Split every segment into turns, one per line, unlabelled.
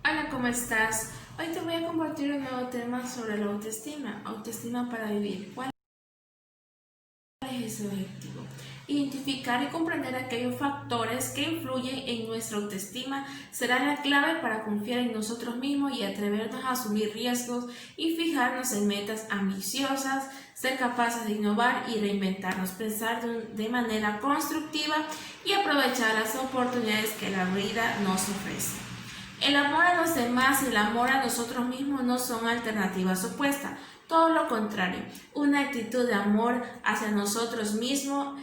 Hola, ¿cómo estás? Hoy te voy a compartir un nuevo tema sobre la autoestima. Autoestima para vivir. ¿Cuál es ese objetivo? Identificar y comprender aquellos factores que influyen en nuestra autoestima será la clave para confiar en nosotros mismos y atrevernos a asumir riesgos y fijarnos en metas ambiciosas, ser capaces de innovar y reinventarnos, pensar de manera constructiva y aprovechar las oportunidades que la vida nos ofrece. El amor a los demás y el amor a nosotros mismos no son alternativas opuestas, todo lo contrario, una actitud de amor hacia nosotros mismos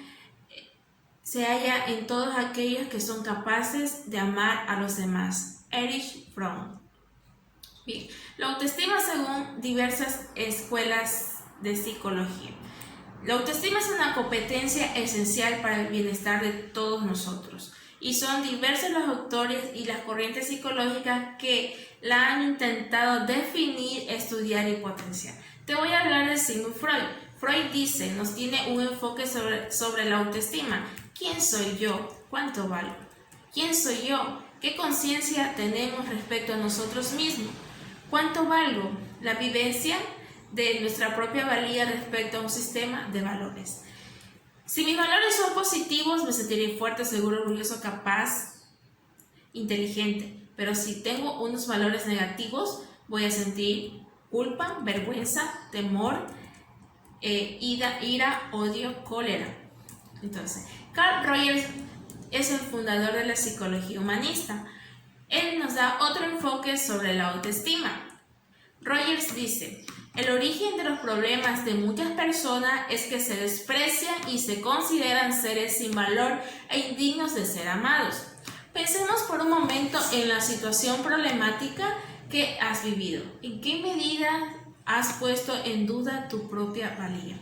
se halla en todos aquellos que son capaces de amar a los demás. Erich Fromm. Bien, la autoestima según diversas escuelas de psicología. La autoestima es una competencia esencial para el bienestar de todos nosotros y son diversos los autores y las corrientes psicológicas que la han intentado definir, estudiar y potenciar. Te voy a hablar de Sigmund Freud. Freud dice, nos tiene un enfoque sobre la autoestima. ¿Quién soy yo? ¿Cuánto valgo? ¿Quién soy yo? ¿Qué conciencia tenemos respecto a nosotros mismos? ¿Cuánto valgo? La vivencia de nuestra propia valía respecto a un sistema de valores. Si mis valores son positivos, me sentiré fuerte, seguro, orgulloso, capaz, inteligente. Pero si tengo unos valores negativos, voy a sentir culpa, vergüenza, temor, ira, odio, cólera. Entonces, Carl Rogers es el fundador de la psicología humanista. Él nos da otro enfoque sobre la autoestima. Rogers dice, el origen de los problemas de muchas personas es que se desprecian y se consideran seres sin valor e indignos de ser amados. Pensemos por un momento en la situación problemática que has vivido. ¿En qué medida has puesto en duda tu propia valía?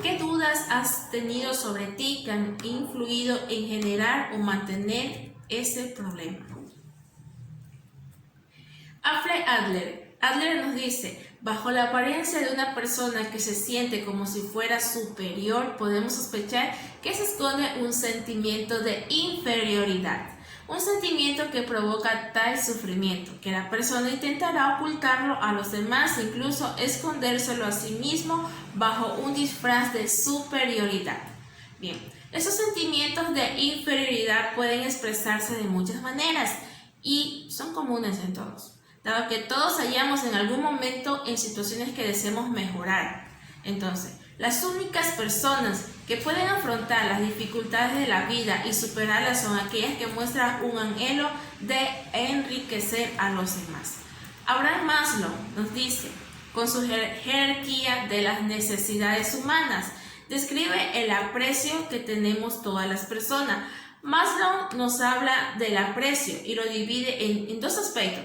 ¿Qué dudas has tenido sobre ti que han influido en generar o mantener ese problema? Adler nos dice, bajo la apariencia de una persona que se siente como si fuera superior, podemos sospechar que se esconde un sentimiento de inferioridad, un sentimiento que provoca tal sufrimiento, que la persona intentará ocultarlo a los demás, incluso escondérselo a sí mismo bajo un disfraz de superioridad. Bien, esos sentimientos de inferioridad pueden expresarse de muchas maneras y son comunes en todos, dado que todos hallamos en algún momento en situaciones que deseamos mejorar. Entonces, las únicas personas que pueden afrontar las dificultades de la vida y superarlas son aquellas que muestran un anhelo de enriquecer a los demás. Abraham Maslow nos dice, con su jerarquía de las necesidades humanas, describe el aprecio que tenemos todas las personas. Maslow nos habla del aprecio y lo divide en dos aspectos,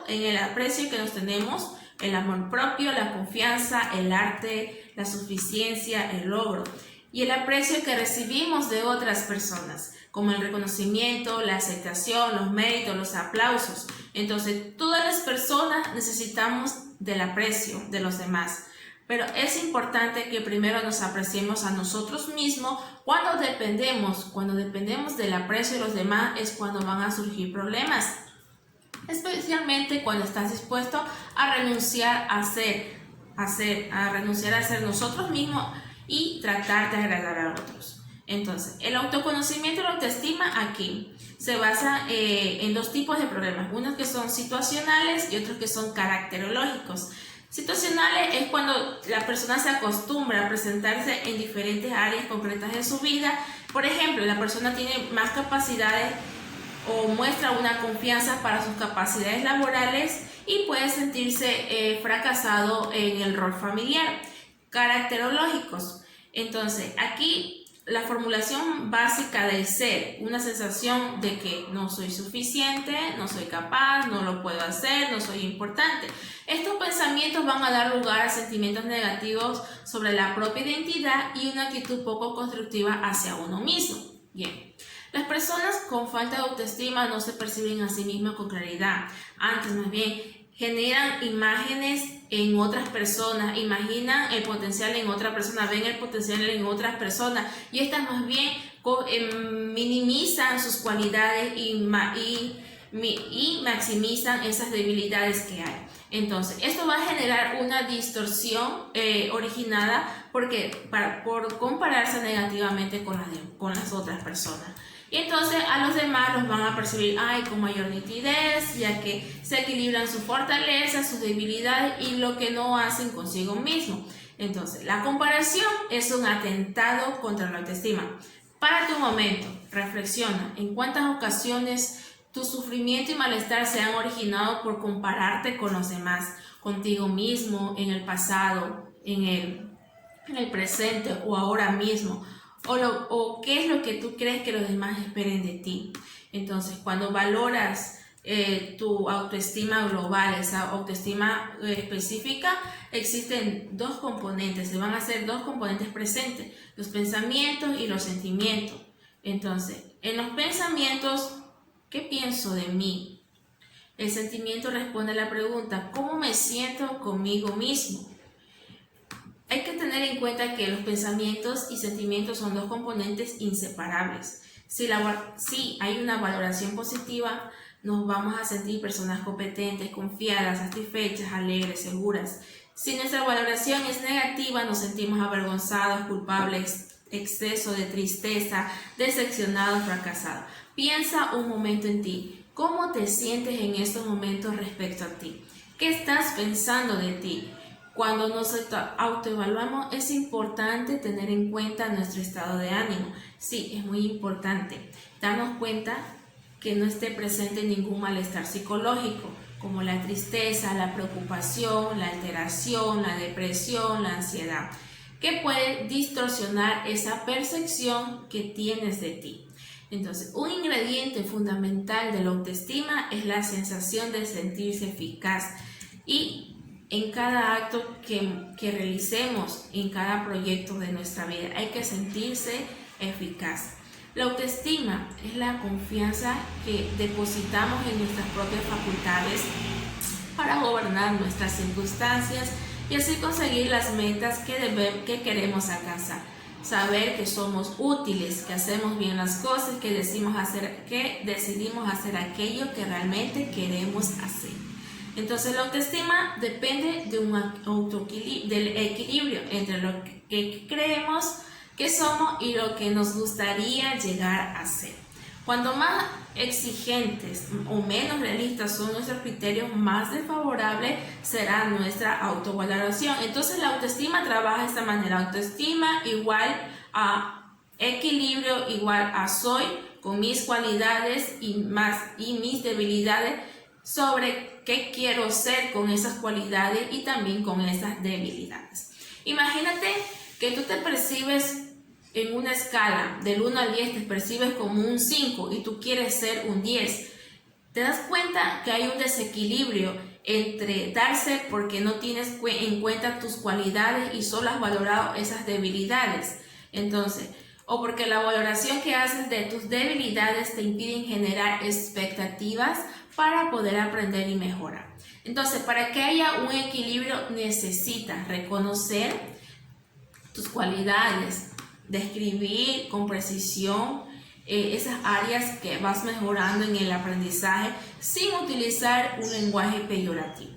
en el aprecio que nos tenemos, el amor propio, la confianza, el arte, la suficiencia, el logro, y el aprecio que recibimos de otras personas, como el reconocimiento, la aceptación, los méritos, los aplausos. Entonces, todas las personas necesitamos del aprecio de los demás. Pero es importante que primero nos apreciemos a nosotros mismos. Cuando dependemos del aprecio de los demás es cuando van a surgir problemas. Especialmente cuando estás dispuesto a renunciar a ser nosotros mismos y tratar de agradar a otros. Entonces, el autoconocimiento y la autoestima aquí se basa en dos tipos de problemas, unos que son situacionales y otros que son caracterológicos. Situacionales es cuando la persona se acostumbra a presentarse en diferentes áreas concretas de su vida. Por ejemplo, la persona tiene más capacidades o muestra una confianza para sus capacidades laborales y puede sentirse fracasado en el rol familiar. Caracterológicos. Entonces, aquí la formulación básica del ser, una sensación de que no soy suficiente, no soy capaz, no lo puedo hacer, no soy importante. Estos pensamientos van a dar lugar a sentimientos negativos sobre la propia identidad y una actitud poco constructiva hacia uno mismo. Bien. Las personas con falta de autoestima no se perciben a sí mismas con claridad, antes más bien generan imágenes en otras personas, imaginan el potencial en otra persona, ven el potencial en otras personas y estas más bien minimizan sus cualidades y y maximizan esas debilidades que hay. Entonces, esto va a generar una distorsión originada por compararse negativamente con las otras personas. Y entonces a los demás los van a percibir con mayor nitidez, ya que se equilibran sus fortalezas, sus debilidades y lo que no hacen consigo mismo. Entonces, la comparación es un atentado contra la autoestima. Párate un momento, reflexiona en cuántas ocasiones tu sufrimiento y malestar se han originado por compararte con los demás, contigo mismo, en el pasado, en el presente o ahora mismo, o qué es lo que tú crees que los demás esperen de ti. Entonces, cuando valoras tu autoestima global, esa autoestima específica, existen dos componentes, se van a hacer dos componentes presentes, los pensamientos y los sentimientos. Entonces, en los pensamientos, ¿qué pienso de mí? El sentimiento responde a la pregunta, ¿cómo me siento conmigo mismo? Hay que tener en cuenta que los pensamientos y sentimientos son dos componentes inseparables. Si hay una valoración positiva, nos vamos a sentir personas competentes, confiadas, satisfechas, alegres, seguras. Si nuestra valoración es negativa, nos sentimos avergonzados, culpables, exceso de tristeza, decepcionados, fracasados. Piensa un momento en ti. ¿Cómo te sientes en estos momentos respecto a ti? ¿Qué estás pensando de ti? Cuando nos autoevaluamos es importante tener en cuenta nuestro estado de ánimo. Sí, es muy importante darnos cuenta que no esté presente ningún malestar psicológico, como la tristeza, la preocupación, la alteración, la depresión, la ansiedad, que puede distorsionar esa percepción que tienes de ti. Entonces, un ingrediente fundamental de la autoestima es la sensación de sentirse eficaz y en cada acto que realicemos, en cada proyecto de nuestra vida, hay que sentirse eficaz. La autoestima es la confianza que depositamos en nuestras propias facultades para gobernar nuestras circunstancias y así conseguir las metas que queremos alcanzar. Saber que somos útiles, que hacemos bien las cosas, que decidimos hacer aquello que realmente queremos hacer. Entonces, la autoestima depende del equilibrio entre lo que creemos que somos y lo que nos gustaría llegar a ser. Cuanto más exigentes o menos realistas son nuestros criterios, más desfavorable será nuestra autovaloración. Entonces, la autoestima trabaja de esta manera. Autoestima igual a equilibrio, igual a soy, con mis cualidades y mis debilidades, sobre qué quiero ser con esas cualidades y también con esas debilidades. Imagínate que tú te percibes en una escala del 1 al 10, te percibes como un 5 y tú quieres ser un 10. Te das cuenta que hay un desequilibrio entre darse porque no tienes en cuenta tus cualidades y solo has valorado esas debilidades. Entonces, o porque la valoración que haces de tus debilidades te impiden generar expectativas para poder aprender y mejorar. Entonces, para que haya un equilibrio necesitas reconocer tus cualidades, describir con precisión esas áreas que vas mejorando en el aprendizaje sin utilizar un lenguaje peyorativo.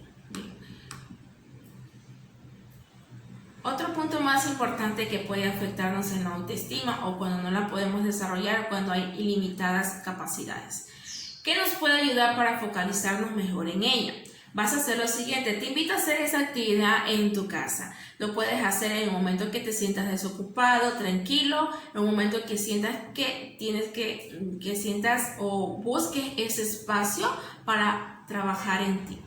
Otro punto más importante que puede afectarnos en la autoestima o cuando no la podemos desarrollar, cuando hay ilimitadas capacidades. ¿Qué nos puede ayudar para focalizarnos mejor en ella? Vas a hacer lo siguiente, te invito a hacer esa actividad en tu casa. Lo puedes hacer en el momento que te sientas desocupado, tranquilo, en un momento que sientas que sientas o busques ese espacio para trabajar en ti.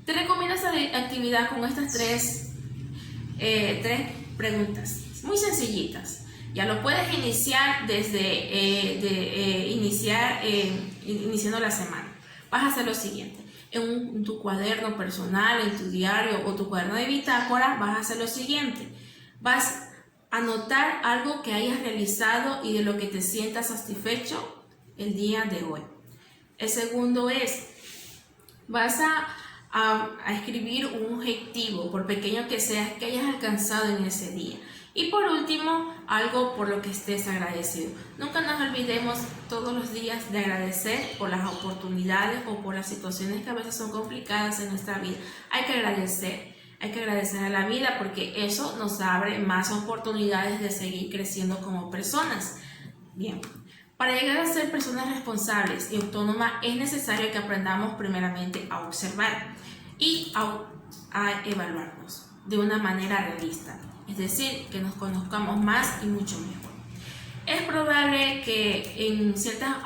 Te recomiendo esta actividad con estas tres preguntas muy sencillitas. Ya lo puedes iniciar iniciando la semana. Vas a hacer lo siguiente. En tu cuaderno personal, en tu diario o tu cuaderno de bitácora, vas a hacer lo siguiente. Vas a anotar algo que hayas realizado y de lo que te sientas satisfecho el día de hoy. El segundo es, vas a escribir un objetivo, por pequeño que sea, que hayas alcanzado en ese día. Y por último, algo por lo que estés agradecido. Nunca nos olvidemos todos los días de agradecer por las oportunidades o por las situaciones que a veces son complicadas en nuestra vida. Hay que agradecer a la vida porque eso nos abre más oportunidades de seguir creciendo como personas. Bien, para llegar a ser personas responsables y autónomas es necesario que aprendamos primeramente a observar y a evaluarnos de una manera realista. Es decir, que nos conozcamos más y mucho mejor. Es probable que en ciertas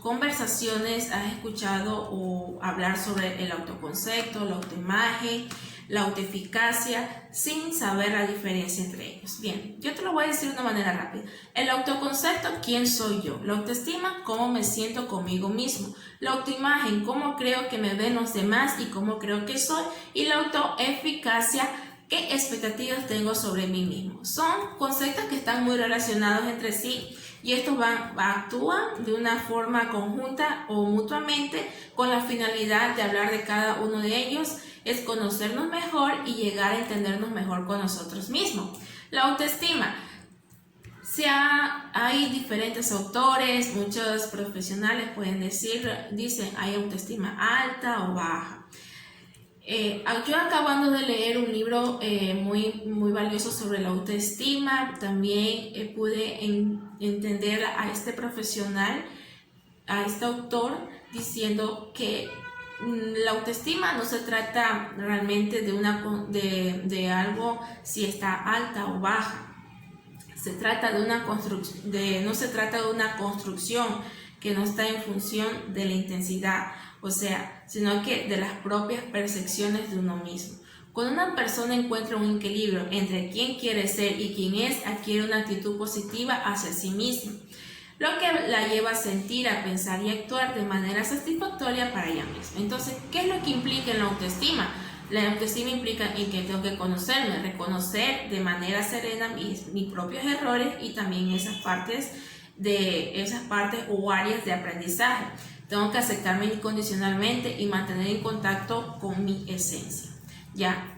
conversaciones has escuchado o hablar sobre el autoconcepto, la autoimagen, la autoeficacia, sin saber la diferencia entre ellos. Bien, yo te lo voy a decir de una manera rápida. El autoconcepto, ¿quién soy yo? La autoestima, ¿cómo me siento conmigo mismo? La autoimagen, ¿cómo creo que me ven los demás y cómo creo que soy? Y la autoeficacia, ¿qué expectativas tengo sobre mí mismo? Son conceptos que están muy relacionados entre sí y estos actúan de una forma conjunta o mutuamente con la finalidad de hablar de cada uno de ellos, es conocernos mejor y llegar a entendernos mejor con nosotros mismos. La autoestima. Hay diferentes autores, muchos profesionales dicen hay autoestima alta o baja. Yo acabando de leer un libro muy valioso sobre la autoestima, también pude entender a este profesional, a este autor, diciendo que la autoestima no se trata realmente de algo si está alta o baja. Se trata de no se trata de una construcción que no está en función de la intensidad, sino que de las propias percepciones de uno mismo. Cuando una persona encuentra un equilibrio entre quién quiere ser y quién es, adquiere una actitud positiva hacia sí mismo, lo que la lleva a sentir, a pensar y actuar de manera satisfactoria para ella misma. Entonces, ¿qué es lo que implica en la autoestima? La autoestima implica en que tengo que conocerme, reconocer de manera serena mis propios errores y también esas partes o áreas de aprendizaje. Tengo que aceptarme incondicionalmente y mantener en contacto con mi esencia.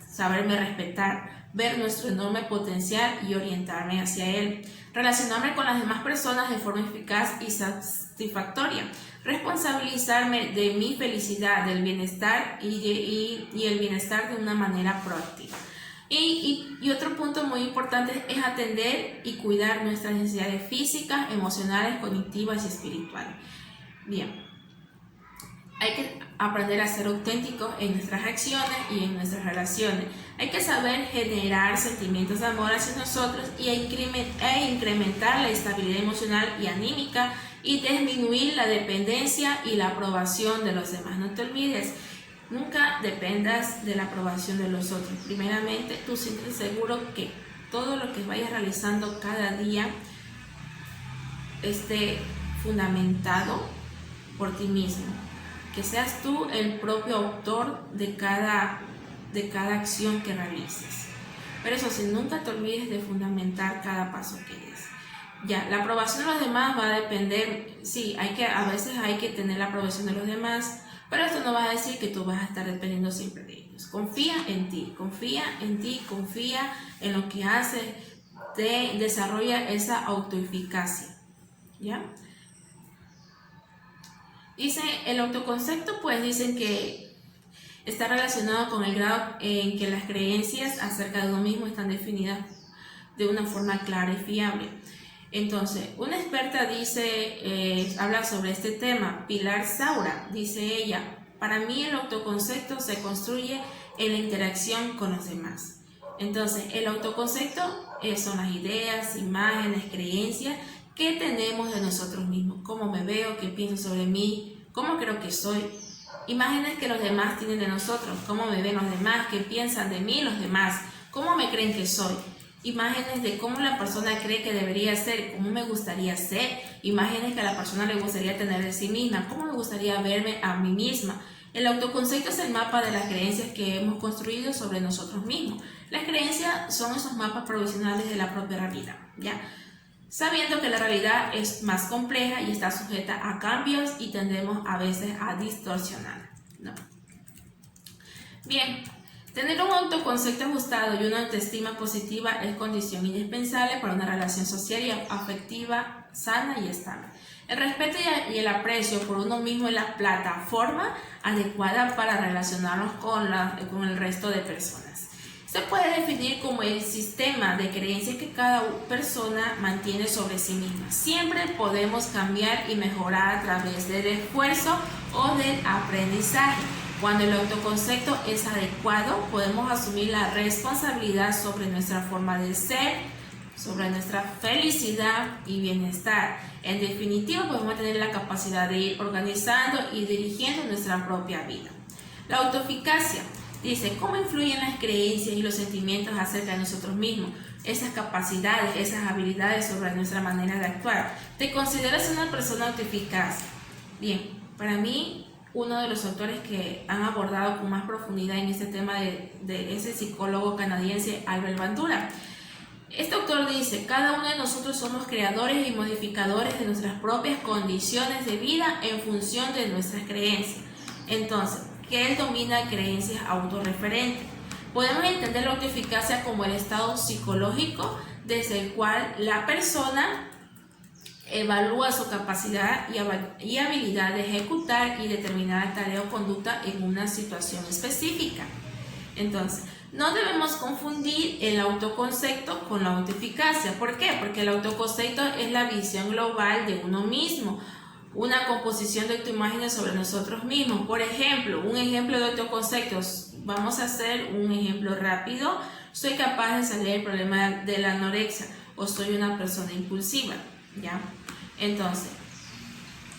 Saberme respetar, ver nuestro enorme potencial y orientarme hacia él. Relacionarme con las demás personas de forma eficaz y satisfactoria. Responsabilizarme de mi felicidad, del bienestar y el bienestar de una manera proactiva. Y otro punto muy importante es atender y cuidar nuestras necesidades físicas, emocionales, cognitivas y espirituales. Bien, hay que aprender a ser auténticos en nuestras acciones y en nuestras relaciones. Hay que saber generar sentimientos de amor hacia nosotros e incrementar la estabilidad emocional y anímica y disminuir la dependencia y la aprobación de los demás. No te olvides, nunca dependas de la aprobación de los otros. Primeramente, tú sientes seguro que todo lo que vayas realizando cada día esté fundamentado por ti mismo. Que seas tú el propio autor de cada acción que realices. Pero eso sí, nunca te olvides de fundamentar cada paso que des. La aprobación de los demás va a depender, sí, a veces hay que tener la aprobación de los demás, pero esto no va a decir que tú vas a estar dependiendo siempre de ellos. Confía en ti, confía en lo que haces, desarrolla esa autoeficacia, Dice el autoconcepto, dicen que está relacionado con el grado en que las creencias acerca de uno mismo están definidas de una forma clara y fiable. Entonces, una experta habla sobre este tema, Pilar Saura, dice ella, para mí el autoconcepto se construye en la interacción con los demás. Entonces, el autoconcepto son las ideas, imágenes, creencias que tenemos de nosotros mismos, cómo me veo, qué pienso sobre mí, cómo creo que soy, imágenes que los demás tienen de nosotros, cómo me ven los demás, qué piensan de mí los demás, cómo me creen que soy, imágenes de cómo la persona cree que debería ser, cómo me gustaría ser, imágenes que a la persona le gustaría tener de sí misma, cómo me gustaría verme a mí misma. El autoconcepto es el mapa de las creencias que hemos construido sobre nosotros mismos. Las creencias son esos mapas provisionales de la propia realidad, sabiendo que la realidad es más compleja y está sujeta a cambios y tendemos a veces a distorsionarla, Bien, Tener un autoconcepto ajustado y una autoestima positiva es condición indispensable para una relación social y afectiva sana y estable. El respeto y el aprecio por uno mismo es la plataforma adecuada para relacionarnos con el resto de personas. Se puede definir como el sistema de creencias que cada persona mantiene sobre sí misma. Siempre podemos cambiar y mejorar a través del esfuerzo o del aprendizaje. Cuando el autoconcepto es adecuado, podemos asumir la responsabilidad sobre nuestra forma de ser, sobre nuestra felicidad y bienestar. En definitiva, podemos tener la capacidad de ir organizando y dirigiendo nuestra propia vida. La autoeficacia dice cómo influyen las creencias y los sentimientos acerca de nosotros mismos, esas capacidades, esas habilidades sobre nuestra manera de actuar. ¿Te consideras una persona autoeficaz? Bien, para mí, uno de los autores que han abordado con más profundidad en este tema de ese psicólogo canadiense, Albert Bandura. Este autor dice, cada uno de nosotros somos creadores y modificadores de nuestras propias condiciones de vida en función de nuestras creencias. Entonces, que él domina creencias autorreferentes. Podemos entender la autoeficacia como el estado psicológico desde el cual la persona evalúa su capacidad y habilidad de ejecutar y determinar tarea o conducta en una situación específica. Entonces, no debemos confundir el autoconcepto con la autoeficacia. ¿Por qué? Porque el autoconcepto es la visión global de uno mismo, una composición de autoimágenes sobre nosotros mismos. Por ejemplo, un ejemplo de autoconceptos, vamos a hacer un ejemplo rápido. Soy capaz de salir del problema de la anorexia o soy una persona impulsiva, ¿ya? Entonces,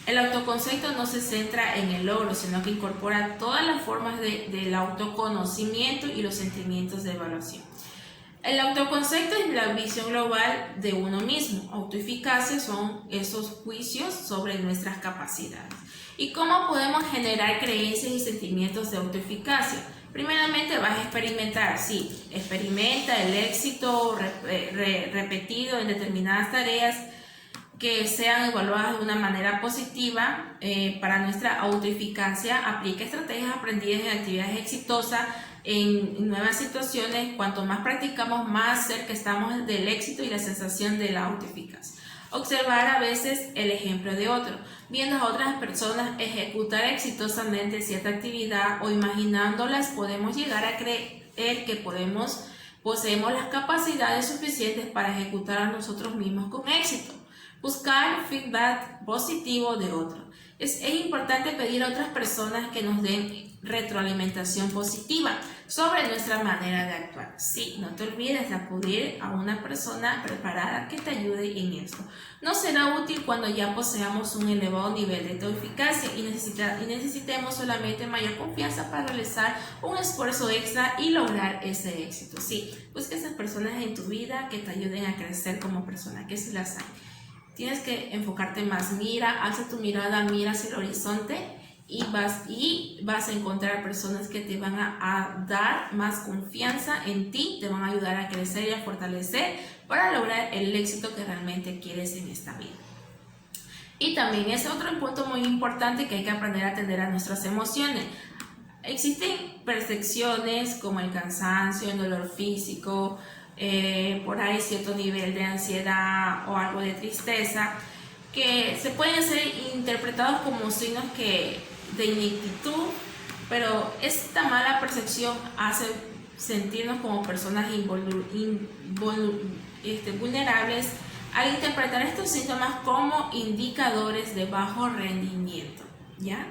el autoconcepto no se centra en el logro, sino que incorpora todas las formas del autoconocimiento y los sentimientos de evaluación. El autoconcepto es la visión global de uno mismo. Autoeficacia son esos juicios sobre nuestras capacidades. ¿Y cómo podemos generar creencias y sentimientos de autoeficacia? Primeramente vas a experimentar, sí, experimenta el éxito repetido en determinadas tareas que sean evaluadas de una manera positiva. Para nuestra autoeficacia, aplica estrategias aprendidas en actividades exitosas, en nuevas situaciones. Cuanto más practicamos, más cerca estamos del éxito y la sensación de la autoeficacia. Observar a veces el ejemplo de otro, viendo a otras personas ejecutar exitosamente cierta actividad o imaginándolas, podemos llegar a creer que poseemos las capacidades suficientes para ejecutar a nosotros mismos con éxito. Buscar feedback positivo de otros. Es importante pedir a otras personas que nos den retroalimentación positiva sobre nuestra manera de actuar. Sí, no te olvides de acudir a una persona preparada que te ayude en esto. No será útil cuando ya poseamos un elevado nivel de autoeficacia y necesitemos solamente mayor confianza para realizar un esfuerzo extra y lograr ese éxito. Sí, busca esas personas en tu vida que te ayuden a crecer como persona, que se las hay. Tienes que enfocarte más, alza tu mirada, mira hacia el horizonte y vas a encontrar personas que te van a dar más confianza en ti, te van a ayudar a crecer y a fortalecer para lograr el éxito que realmente quieres en esta vida. Y también es otro punto muy importante que hay que aprender a atender a nuestras emociones. Existen percepciones como el cansancio, el dolor físico, por ahí cierto nivel de ansiedad o algo de tristeza que se pueden ser interpretados como signos de ineptitud, pero esta mala percepción hace sentirnos como personas vulnerables al interpretar estos síntomas como indicadores de bajo rendimiento, ¿ya?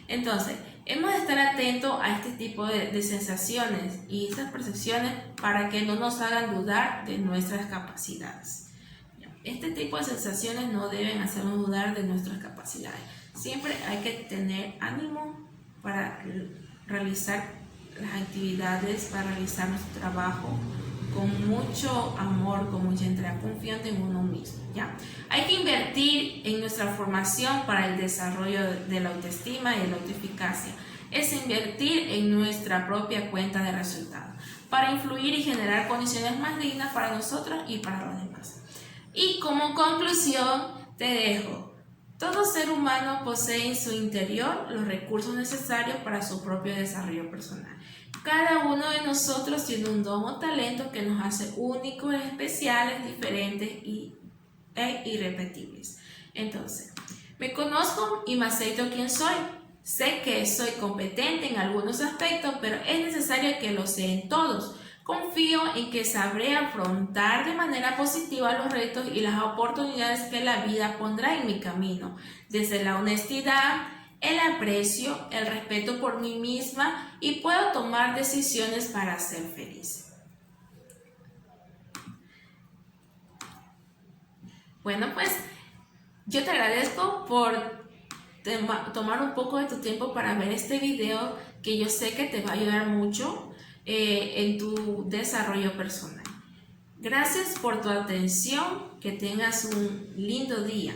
Entonces, hemos de estar atentos a este tipo de sensaciones y esas percepciones para que no nos hagan dudar de nuestras capacidades. Este tipo de sensaciones no deben hacernos dudar de nuestras capacidades. Siempre hay que tener ánimo para realizar las actividades, para realizar nuestro trabajo con mucho amor, con mucha entrega, confiando en uno mismo, ¿ya? Hay que invertir en nuestra formación para el desarrollo de la autoestima y de la autoeficacia. Es invertir en nuestra propia cuenta de resultados para influir y generar condiciones más dignas para nosotros y para los demás. Y como conclusión te dejo, Todo ser humano posee en su interior los recursos necesarios para su propio desarrollo personal. Cada uno de nosotros tiene un don o talento que nos hace únicos, especiales, diferentes e irrepetibles. Entonces, me conozco y me acepto quien soy. Sé que soy competente en algunos aspectos, pero es necesario que lo sea en todos. Confío en que sabré afrontar de manera positiva los retos y las oportunidades que la vida pondrá en mi camino, desde la honestidad, el aprecio, el respeto por mí misma, y puedo tomar decisiones para ser feliz. Bueno, pues yo te agradezco por tomar un poco de tu tiempo para ver este video, que yo sé que te va a ayudar mucho en tu desarrollo personal. Gracias por tu atención, que tengas un lindo día.